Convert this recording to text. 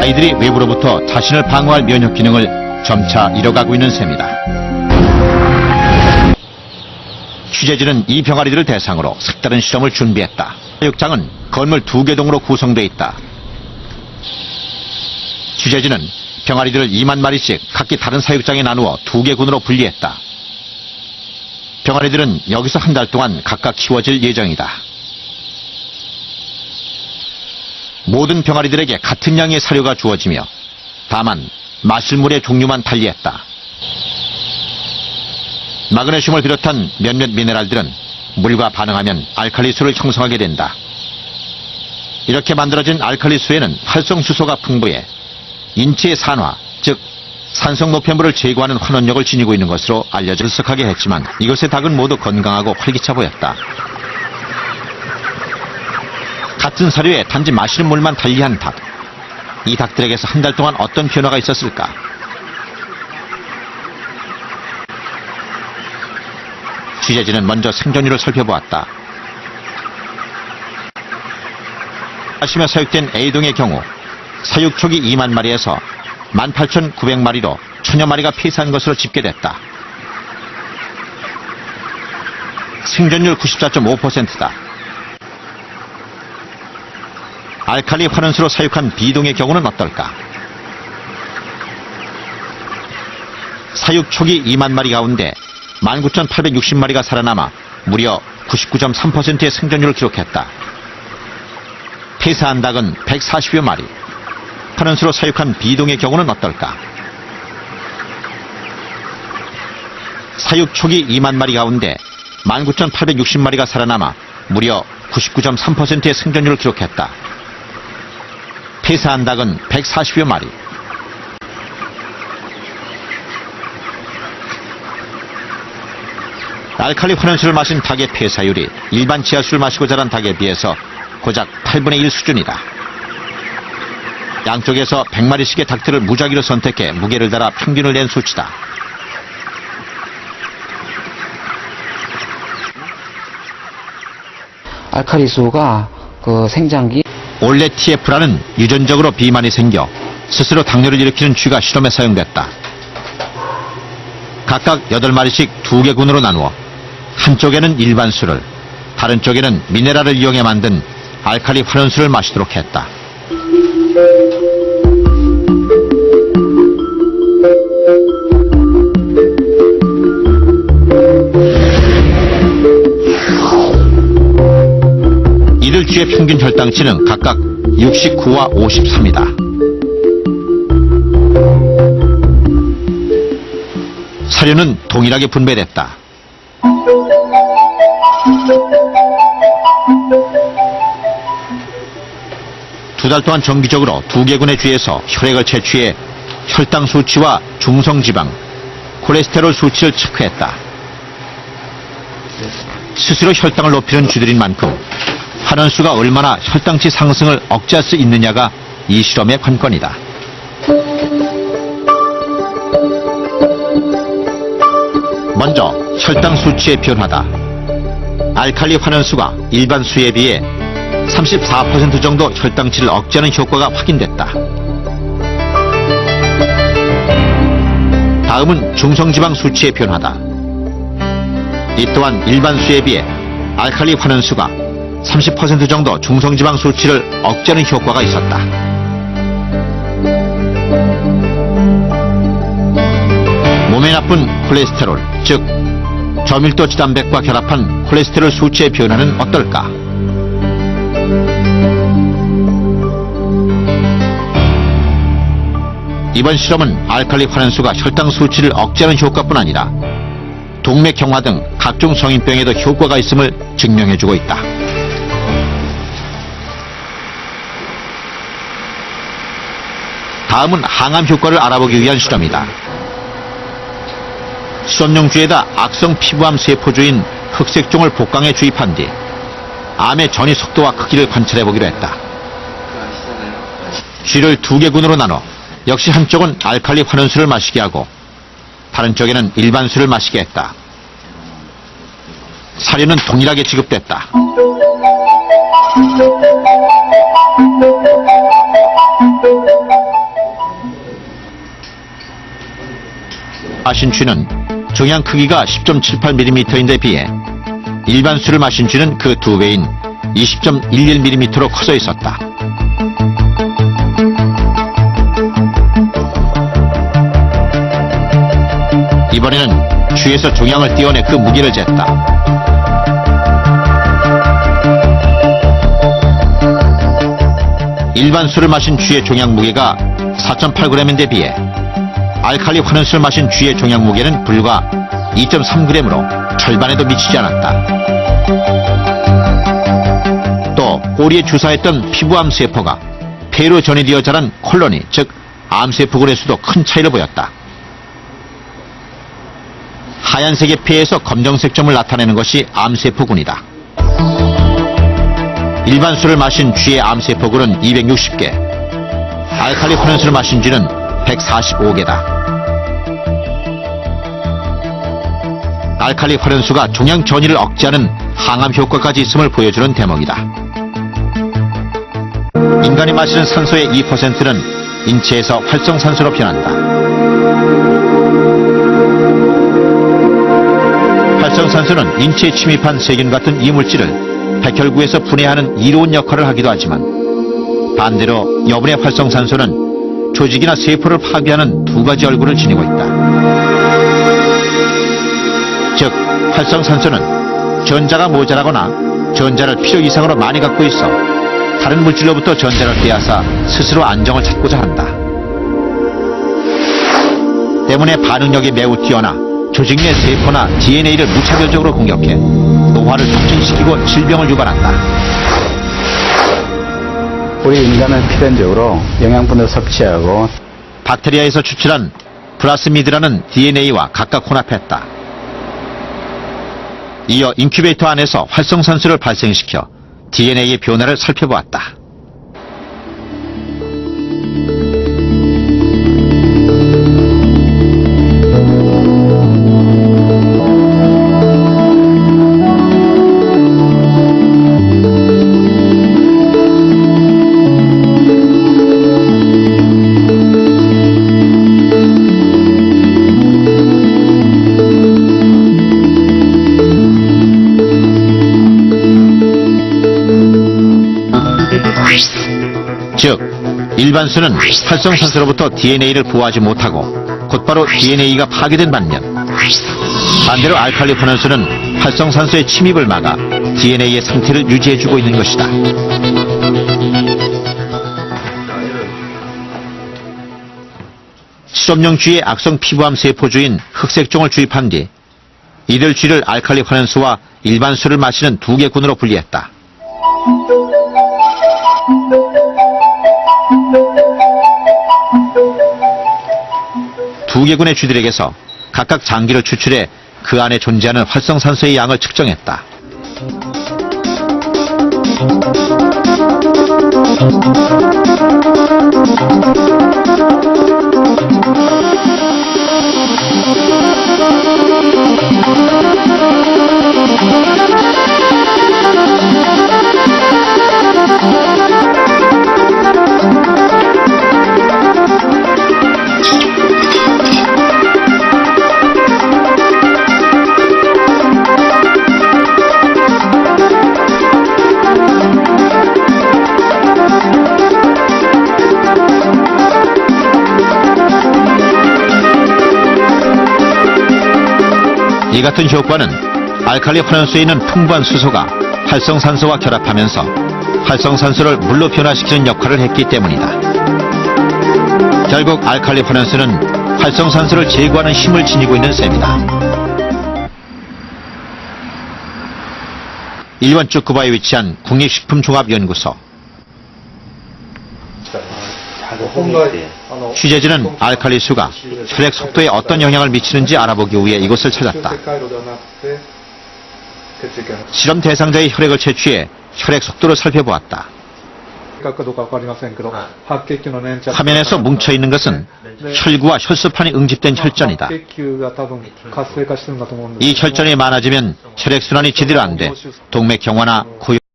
아이들이 외부로부터 자신을 방어할 면역 기능을 점차 잃어가고 있는 셈이다. 취재진은 이 병아리들을 대상으로 색다른 실험을 준비했다. 사육장은 건물 2개 동으로 구성되어 있다. 취재진은 병아리들을 2만 마리씩 각기 다른 사육장에 나누어 2개 군으로 분리했다. 병아리들은 여기서 한 달 동안 각각 키워질 예정이다. 모든 병아리들에게 같은 양의 사료가 주어지며 다만 마실 물의 종류만 달리했다. 마그네슘을 비롯한 몇몇 미네랄들은 물과 반응하면 알칼리수를 형성하게 된다. 이렇게 만들어진 알칼리수에는 활성수소가 풍부해 인체의 산화, 즉 산성 노폐물을 제거하는 환원력을 지니고 있는 것으로 알려져 들썩하게 했지만 이것의 닭은 모두 건강하고 활기차 보였다. 같은 사료에 단지 마시는 물만 달리한 닭. 이 닭들에게서 한 달 동안 어떤 변화가 있었을까? 취재진은 먼저 생존율을 살펴보았다. 아시며 사육된 A동의 경우 사육 초기 2만 마리에서 18,900마리로 1000여 마리가 폐사한 것으로 집계됐다. 생존율 94.5%다. 알칼리 환원수로 사육한 B동의 경우는 어떨까? 사육 초기 2만 마리 가운데 19,860마리가 살아남아 무려 99.3%의 생존율을 기록했다. 폐사한 닭은 140여 마리. 환원수로 사육한 B동의 경우는 어떨까? 사육 초기 2만 마리 가운데 19,860마리가 살아남아 무려 99.3%의 생존율을 기록했다. 폐사한 닭은 140여 마리. 알칼리 환원수를 마신 닭의 폐사율이 일반 지하수를 마시고 자란 닭에 비해서 고작 8분의 1 수준이다. 양쪽에서 100마리씩의 닭들을 무작위로 선택해 무게를 달아 평균을 낸 수치다. 알칼리수가 생장기 올레 TF라는 유전적으로 비만이 생겨 스스로 당뇨를 일으키는 쥐가 실험에 사용됐다. 각각 8마리씩 2개 군으로 나누어 한쪽에는 일반 수를, 다른 쪽에는 미네랄을 이용해 만든 알칼리 환원수를 마시도록 했다. 이들 쥐의 평균 혈당치는 각각 69와 53이다. 사료는 동일하게 분배됐다. 두 달 동안 정기적으로 2개 군의 쥐에서 혈액을 채취해 혈당 수치와 중성지방, 콜레스테롤 수치를 체크했다. 스스로 혈당을 높이는 쥐들인 만큼 환원수가 얼마나 혈당치 상승을 억제할 수 있느냐가 이 실험의 관건이다. 먼저 혈당 수치의 변화다. 알칼리 환원수가 일반 수에 비해 34% 정도 혈당치를 억제하는 효과가 확인됐다. 다음은 중성지방 수치의 변화다. 이 또한 일반 수에 비해 알칼리 환원수가 30% 정도 중성지방 수치를 억제하는 효과가 있었다. 몸에 나쁜 콜레스테롤, 즉 저밀도 지단백과 결합한 콜레스테롤 수치의 변화는 어떨까? 이번 실험은 알칼리 환원수가 혈당 수치를 억제하는 효과뿐 아니라 동맥경화 등 각종 성인병에도 효과가 있음을 증명해주고 있다. 다음은 항암 효과를 알아보기 위한 실험이다. 수험용 쥐에다 악성 피부암 세포주인 흑색종을 복강에 주입한 뒤 암의 전이 속도와 크기를 관찰해보기로 했다. 쥐를 2개 군으로 나눠 역시 한쪽은 알칼리 환원수를 마시게 하고 다른 쪽에는 일반 수를 마시게 했다. 사료는 동일하게 지급됐다. 마신 쥐는 종양 크기가 10.78mm인데 비해 일반 술을 마신 쥐는 그 2배인 20.11mm로 커져 있었다. 이번에는 쥐에서 종양을 떼어내 그 무게를 쟀다. 일반 술을 마신 쥐의 종양 무게가 4.8g인데 비해 알칼리 환원수를 마신 쥐의 종양 무게는 불과 2.3g으로 절반에도 미치지 않았다. 또 꼬리에 주사했던 피부암 세포가 폐로 전이되어 자란 콜로니, 즉 암세포군의 수도 큰 차이를 보였다. 하얀색의 폐에서 검정색 점을 나타내는 것이 암세포군이다. 일반 술을 마신 쥐의 암세포군은 260개, 알칼리 환원수를 마신 쥐는 145개다. 알칼리 환원수가 종양 전이를 억제하는 항암 효과까지 있음을 보여주는 대목이다. 인간이 마시는 산소의 2%는 인체에서 활성산소로 변한다. 활성산소는 인체에 침입한 세균 같은 이물질을 백혈구에서 분해하는 이로운 역할을 하기도 하지만 반대로 여분의 활성산소는 조직이나 세포를 파괴하는 두 가지 얼굴을 지니고 있다. 즉 활성산소는 전자가 모자라거나 전자를 필요 이상으로 많이 갖고 있어 다른 물질로부터 전자를 빼앗아 스스로 안정을 찾고자 한다. 때문에 반응력이 매우 뛰어나 조직 내 세포나 DNA를 무차별적으로 공격해 노화를 촉진시키고 질병을 유발한다. 우리 인간은 필연적으로 영양분을 섭취하고 박테리아에서 추출한 플라스미드라는 DNA와 각각 혼합했다. 이어 인큐베이터 안에서 활성산소를 발생시켜 DNA의 변화를 살펴보았다. 즉 일반 수는 활성산소로부터 DNA를 보호하지 못하고 곧바로 DNA가 파괴된 반면 반대로 알칼리 환원수는 활성산소의 침입을 막아 DNA의 상태를 유지해주고 있는 것이다. 실험용 쥐의 악성 피부암 세포주인 흑색종을 주입한 뒤 이들 쥐를 알칼리 환원수와 일반 수를 마시는 두 개 군으로 분리했다. 두 개 군의 쥐들에게서 각각 장기를 추출해 그 안에 존재하는 활성산소의 양을 측정했다. 이 같은 효과는 알칼리 환원수에 있는 풍부한 수소가 활성산소와 결합하면서 활성산소를 물로 변화시키는 역할을 했기 때문이다. 결국 알칼리 환원수는 활성산소를 제거하는 힘을 지니고 있는 셈이다. 일본 쭈쿠바에 위치한 국립식품종합연구소. 취재진은 알칼리 수가 혈액 속도에 어떤 영향을 미치는지 알아보기 위해 이곳을 찾았다. 실험 대상자의 혈액을 채취해 혈액 속도를 살펴보았다. 화면에서 뭉쳐있는 것은 혈구와 혈소판이 응집된 혈전이다. 이 혈전이 많아지면 혈액순환이 제대로 안 돼 동맥경화나 고혈